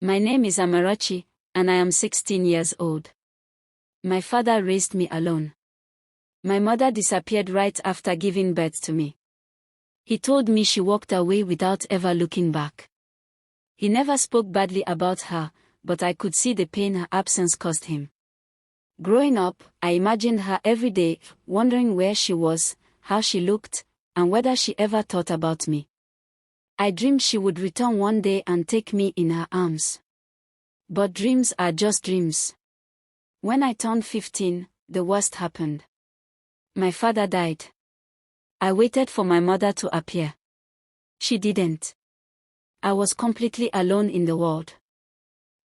My name is Amarachi, and I am 16 years old. My father raised me alone. My mother disappeared right after giving birth to me. He told me she walked away without ever looking back. He never spoke badly about her, but I could see the pain her absence caused him. Growing up, I imagined her every day, wondering where she was, how she looked, and whether she ever thought about me. I dreamed she would return one day and take me in her arms. But dreams are just dreams. When I turned 15, the worst happened. My father died. I waited for my mother to appear. She didn't. I was completely alone in the world.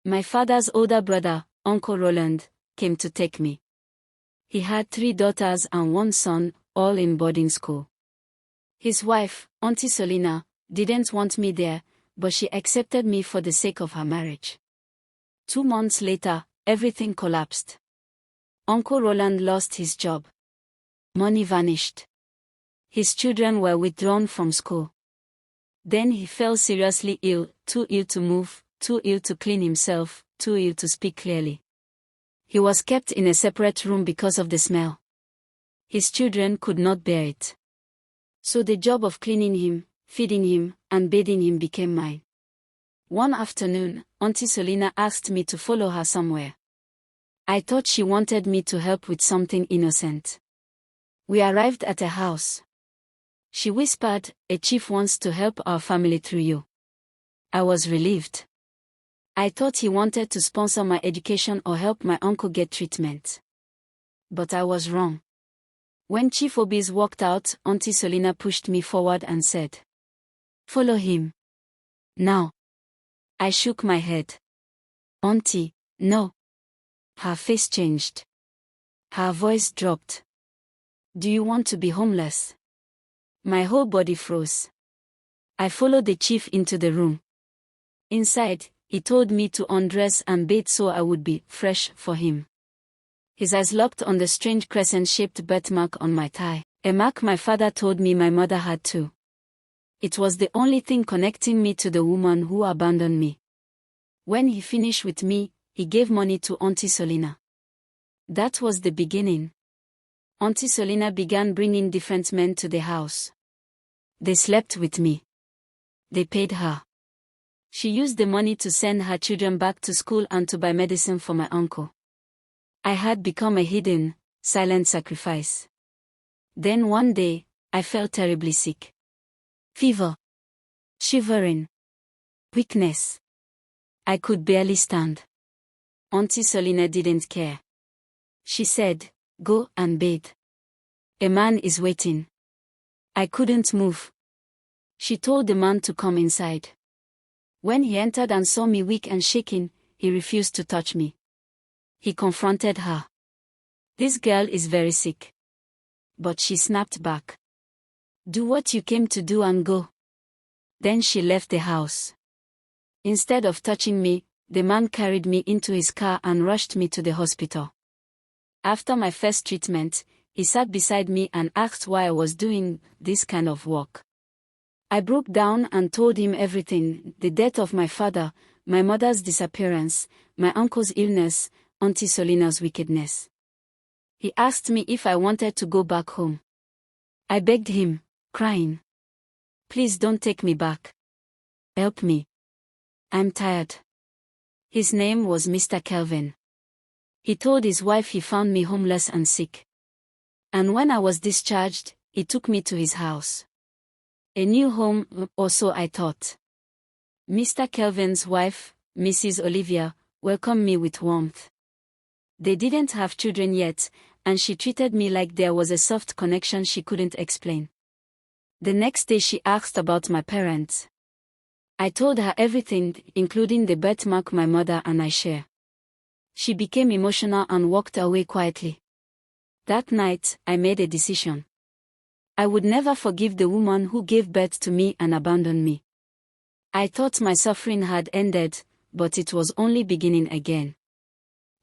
My father's older brother, Uncle Roland, came to take me. He had 3 daughters and 1 son, all in boarding school. His wife, Auntie Selina, didn't want me there, but she accepted me for the sake of her marriage. 2 months later, everything collapsed. Uncle Roland lost his job. Money vanished. His children were withdrawn from school. Then he fell seriously ill, too ill to move, too ill to clean himself, too ill to speak clearly. He was kept in a separate room because of the smell. His children could not bear it. So the job of cleaning him, feeding him, and bathing him became mine. One afternoon, Auntie Selina asked me to follow her somewhere. I thought she wanted me to help with something innocent. We arrived at a house. She whispered, "A chief wants to help our family through you." I was relieved. I thought he wanted to sponsor my education or help my uncle get treatment. But I was wrong. When Chief Obi's walked out, Auntie Selina pushed me forward and said, "Follow him. Now." I shook my head. "Auntie, no." Her face changed. Her voice dropped. "Do you want to be homeless?" My whole body froze. I followed the chief into the room. Inside, he told me to undress and bathe so I would be fresh for him. His eyes locked on the strange crescent-shaped birthmark on my thigh, a mark my father told me my mother had too. It was the only thing connecting me to the woman who abandoned me. When he finished with me, he gave money to Auntie Selina. That was the beginning. Auntie Selina began bringing different men to the house. They slept with me. They paid her. She used the money to send her children back to school and to buy medicine for my uncle. I had become a hidden, silent sacrifice. Then one day, I felt terribly sick. Fever. Shivering. Weakness. I could barely stand. Auntie Selina didn't care. She said, "Go and bathe. A man is waiting." I couldn't move. She told the man to come inside. When he entered and saw me weak and shaking, he refused to touch me. He confronted her. "This girl is very sick." But she snapped back. "Do what you came to do and go." Then she left the house. Instead of touching me, the man carried me into his car and rushed me to the hospital. After my first treatment, he sat beside me and asked why I was doing this kind of work. I broke down and told him everything: the death of my father, my mother's disappearance, my uncle's illness, Auntie Selina's wickedness. He asked me if I wanted to go back home. I begged him, crying, "Please don't take me back. Help me. I'm tired." His name was Mr. Kelvin. He told his wife he found me homeless and sick. And when I was discharged, he took me to his house. A new home, or so I thought. Mr. Kelvin's wife, Mrs. Olivia, welcomed me with warmth. They didn't have children yet, and she treated me like there was a soft connection she couldn't explain. The next day she asked about my parents. I told her everything, including the birthmark my mother and I share. She became emotional and walked away quietly. That night, I made a decision. I would never forgive the woman who gave birth to me and abandoned me. I thought my suffering had ended, but it was only beginning again.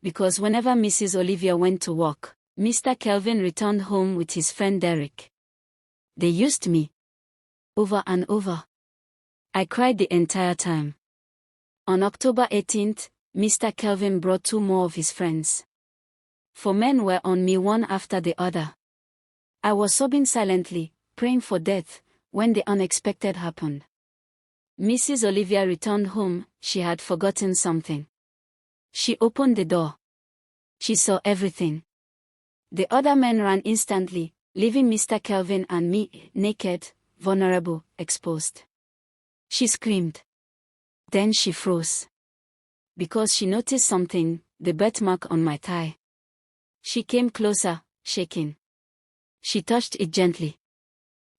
Because whenever Mrs. Olivia went to work, Mr. Kelvin returned home with his friend Derek. They used me. Over and over. I cried the entire time. On October 18th, Mr. Kelvin brought 2 more of his friends. 4 men were on me one after the other. I was sobbing silently, praying for death, when the unexpected happened. Mrs. Olivia returned home. She had forgotten something. She opened the door. She saw everything. The other men ran instantly, leaving Mr. Kelvin and me, naked, vulnerable, exposed. She screamed. Then she froze. Because she noticed something, the birthmark on my thigh. She came closer, shaking. She touched it gently.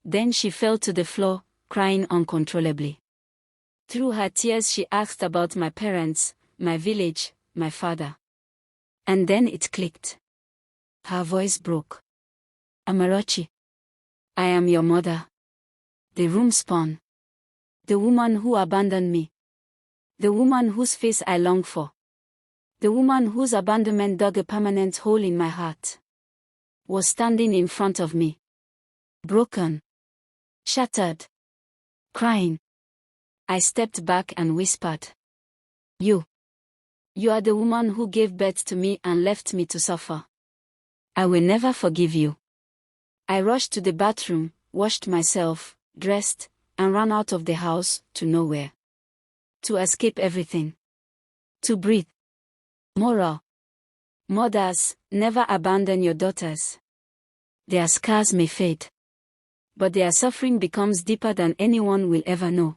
Then she fell to the floor, crying uncontrollably. Through her tears she asked about my parents, my village, my father. And then it clicked. Her voice broke. Amarachi. I am your mother. The room spun. The woman who abandoned me. The woman whose face I long for. The woman whose abandonment dug a permanent hole in my heart. Was standing in front of me. Broken. Shattered. Crying. I stepped back and whispered. You are the woman who gave birth to me and left me to suffer. I will never forgive you. I rushed to the bathroom, washed myself, dressed, and ran out of the house, to nowhere. To escape everything. To breathe. Moral. Mothers, never abandon your daughters. Their scars may fade. But their suffering becomes deeper than anyone will ever know.